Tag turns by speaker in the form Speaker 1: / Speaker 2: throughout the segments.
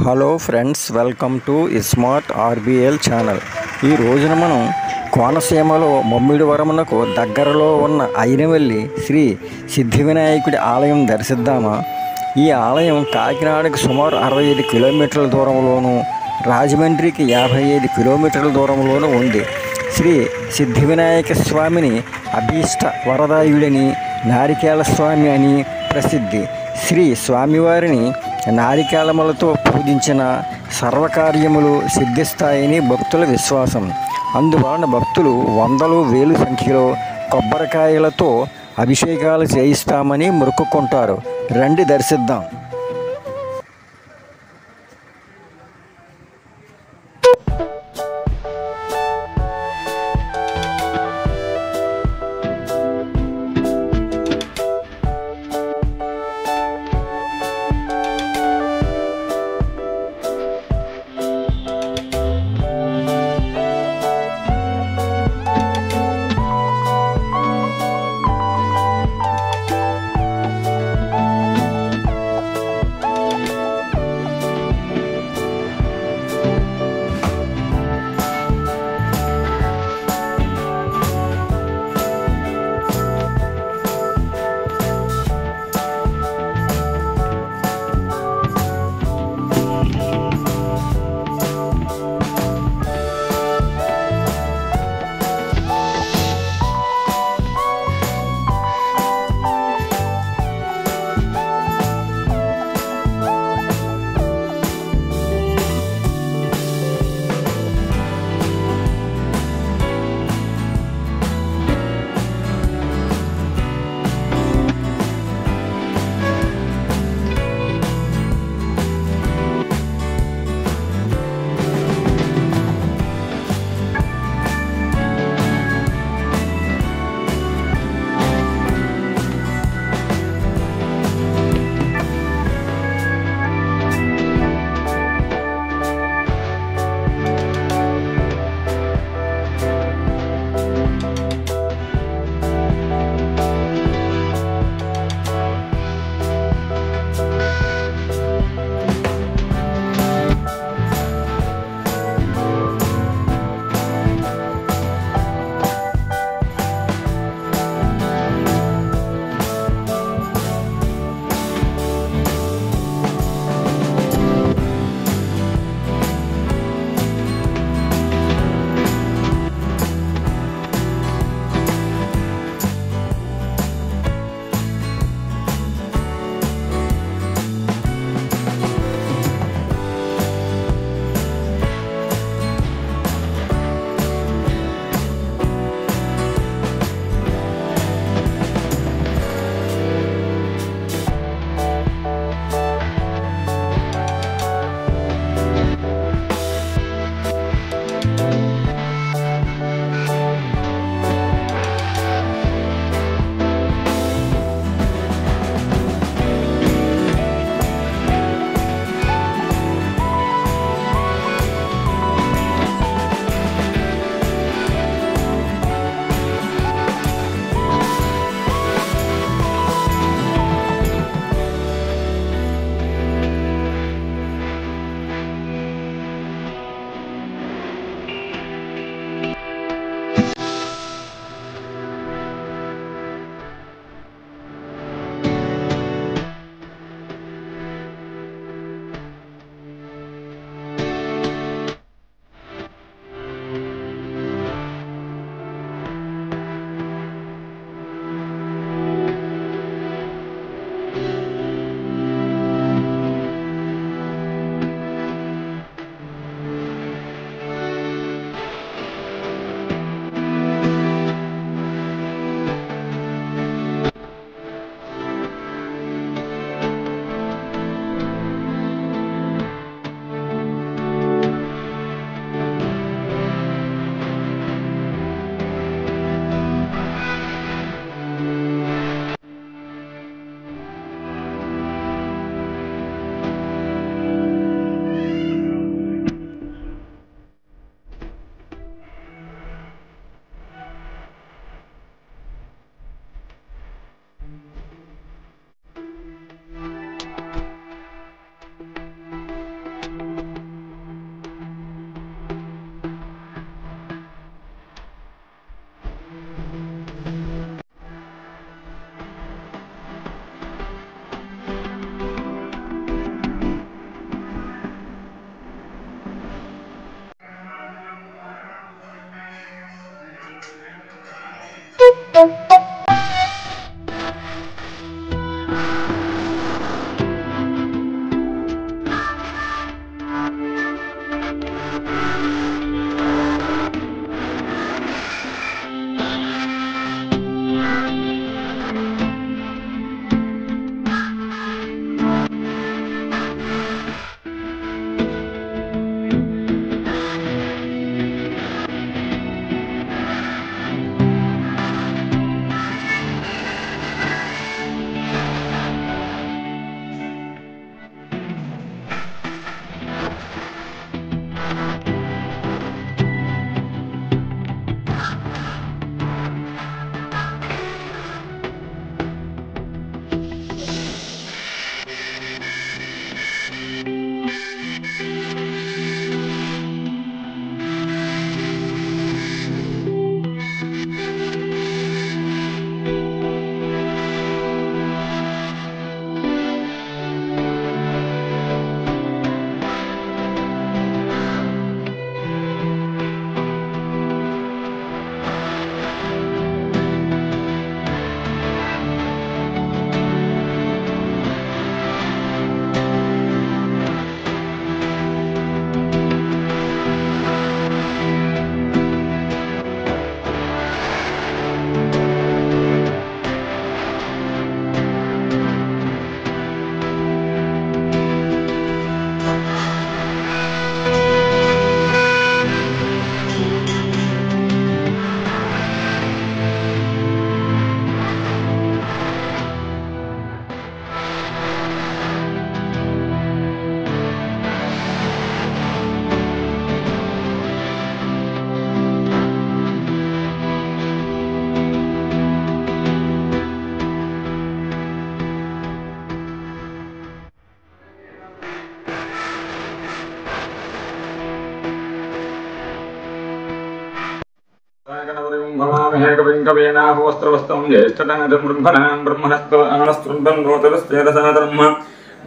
Speaker 1: Hello friends, welcome to smart RBL channel. ఈ రోజున మనం కోనసీమలో మమ్మిడివరమునకు దగ్గరలో ఉన్న అయినవల్లి శ్రీ సిద్ధి వినాయకుడి ఆలయం దర్శిద్దామా. ఈ ఆలయం కాకినాడకు సుమారు 65 కిలోమీటర్ల దూరంలోను, రాజమండ్రికి 55 కిలోమీటర్ల దూరంలోనూ ఉంది. శ్రీ సిద్ధి వినాయక స్వామిని అభీష్ట వరదాయుడని, నారికేళ స్వామి అని ప్రసిద్ధి. శ్రీ స్వామివారిని నారికేళములతో పూజించిన సర్వకార్యములు సిద్ధిస్తాయని భక్తుల విశ్వాసం. అందువలన భక్తులు వందలు వేలు సంఖ్యలో కొబ్బరికాయలతో అభిషేకాలు చేయిస్తామని మొక్కుకుంటారు. రండి దర్శిద్దాం.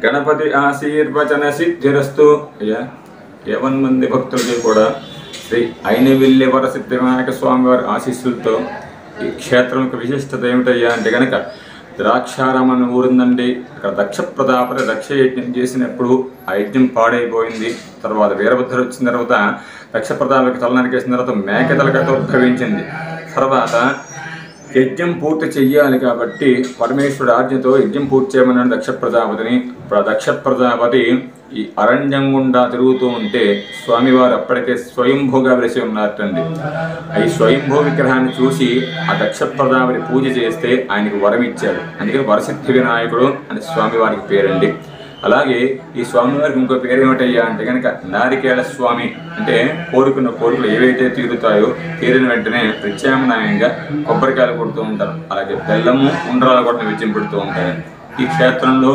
Speaker 2: గణపతి ఆశీర్వచన సిద్ధిరస్తు. అయ్యా, యవన్ మంది భక్తులకి కూడా శ్రీ అయినవిల్లి వరసిద్ధి వినాయక స్వామి వారి ఆశీస్సులతో ఈ క్షేత్రం విశిష్టత ఏమిటయ్యా అంటే కనుక ద్రాక్షారామం అని ఊరుందండి. అక్కడ దక్ష ప్రతాపతి దక్ష యజ్ఞం చేసినప్పుడు ఆ యజ్ఞం పాడైపోయింది. తర్వాత వీరభద్రుడు వచ్చిన తర్వాత దక్ష ప్రతాపకి తల నరికేసిన తర్వాత మేక తలకతో ఉద్భవించింది. తర్వాత యజ్ఞం పూర్తి చెయ్యాలి కాబట్టి పరమేశ్వరుడు ఆజ్ఞతో యజ్ఞం పూర్తి చేయమన్నాడు దక్ష ప్రజాపతిని. దక్ష ప్రజాపతి ఈ అరణ్యం గుండా తిరుగుతూ ఉంటే స్వామివారు అప్పటికే స్వయంభూగా వెలిసి ఉన్నారటండి. ఈ స్వయంభూ విగ్రహాన్ని చూసి ఆ దక్ష ప్రజాపతి పూజ చేస్తే ఆయనకు వరం ఇచ్చాడు. అందుకని వరసిద్ధి వినాయకుడు అని స్వామివారికి పేరండి. అలాగే ఈ స్వామివారికి ఇంకో పేరు ఏమిటయ్యా అంటే కనుక నారికేళ స్వామి. అంటే కోరుకున్న కోరికలు ఏవైతే తీరుతాయో తీరిన వెంటనే ప్రత్యామ్నాయంగా కొబ్బరికాయలు కొడుతూ ఉంటారు. అలాగే బెల్లము ఉండ్రాలు కూడా నైవేద్యం పెడుతూ ఉంటారు. ఈ క్షేత్రంలో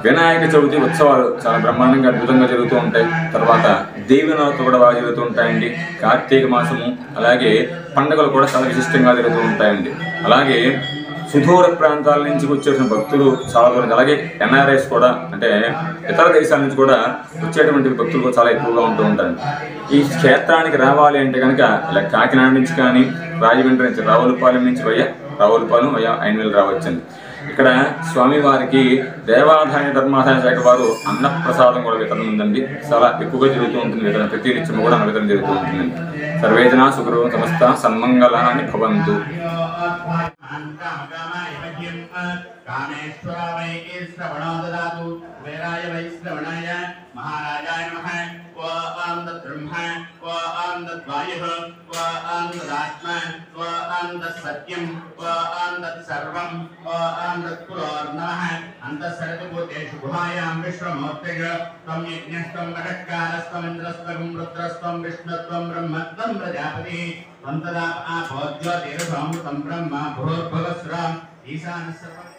Speaker 2: వినాయక చవితి ఉత్సవాలు చాలా బ్రహ్మాండంగా అద్భుతంగా జరుగుతూ ఉంటాయి. తర్వాత దేవి నవరాత్రులు కూడా బాగా జరుగుతూ ఉంటాయండి. కార్తీక మాసము అలాగే పండుగలు కూడా చాలా విశిష్టంగా జరుగుతూ ఉంటాయండి. అలాగే సుదూర ప్రాంతాల నుంచి వచ్చేసిన భక్తులు చాలా దూరం, అలాగే ఎన్ఆర్ఐస్ కూడా అంటే ఇతర దేశాల నుంచి కూడా వచ్చేటువంటి భక్తులు కూడా చాలా ఎక్కువగా ఉంటూ ఉంటారు. ఈ క్షేత్రానికి రావాలి అంటే కనుక ఇలా కాకినాడ నుంచి కానీ రాజమండ్రి నుంచి రావులపాలెం నుంచి రావులపాలెం అయినవేలు రావచ్చండి. ఇక్కడ స్వామివారికి దేవాదాయ ధర్మాదాయ శాఖ వారు అన్నప్రసాదం కూడా వితరణ ఉందండి. చాలా ఎక్కువగా జరుగుతూ ఉంటుంది వితరణ. ప్రతి నిత్యం కూడా అన్న వితరణ జరుగుతూ ఉంటుందండి. సర్వేజన సుఖరో సమస్త సన్మంగళాని భవంతు.
Speaker 3: कामेश्वर वै श्रवणो ददातु कुबेराय वै श्रवणाय महाराजाय नमः क्व ओं तद्ब्रह्म क्व ओं तद्वायुः क्व ओं तदात्मा क्व ओं तत्सत्यं क्व ओं तत्सर्वं क्व ओं तत्पुरोर्नमः अन्तःसरतभूतेषु गुहायां विश्वमूर्तिः त्वं यज्ञस्त्वं वषट्कारस्त्वम् इन्द्रस्त्वं रुद्रस्त्वं विष्णुत्वं ब्रह्मत्वं प्रजापतिः त्वं तदा आपोज्योतिरसमृतं ब्रह्म भूर्भुवस्सुरम् ईशानः सर्वम्.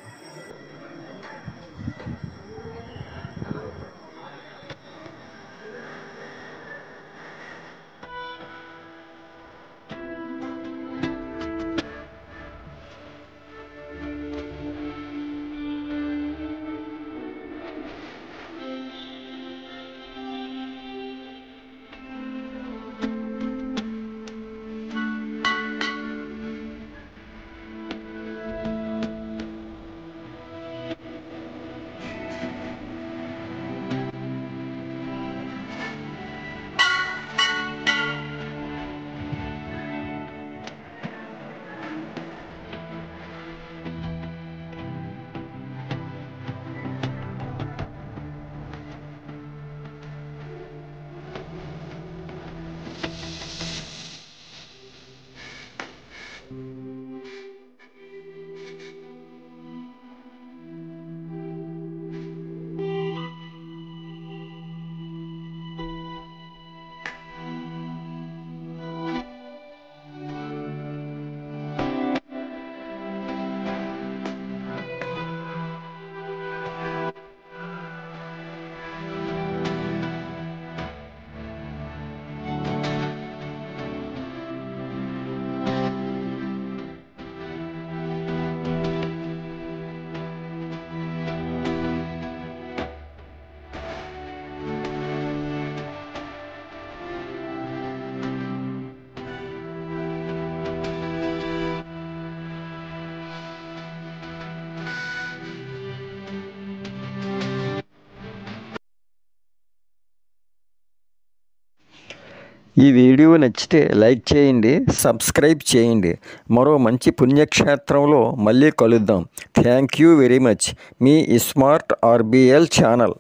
Speaker 1: ఈ వీడియో నచ్చితే లైక్ చేయండి, సబ్స్క్రైబ్ చేయండి. మరో మంచి పుణ్యక్షేత్రంలో మళ్ళీ కలుద్దాం. Thank you very much. Me smart RBL channel.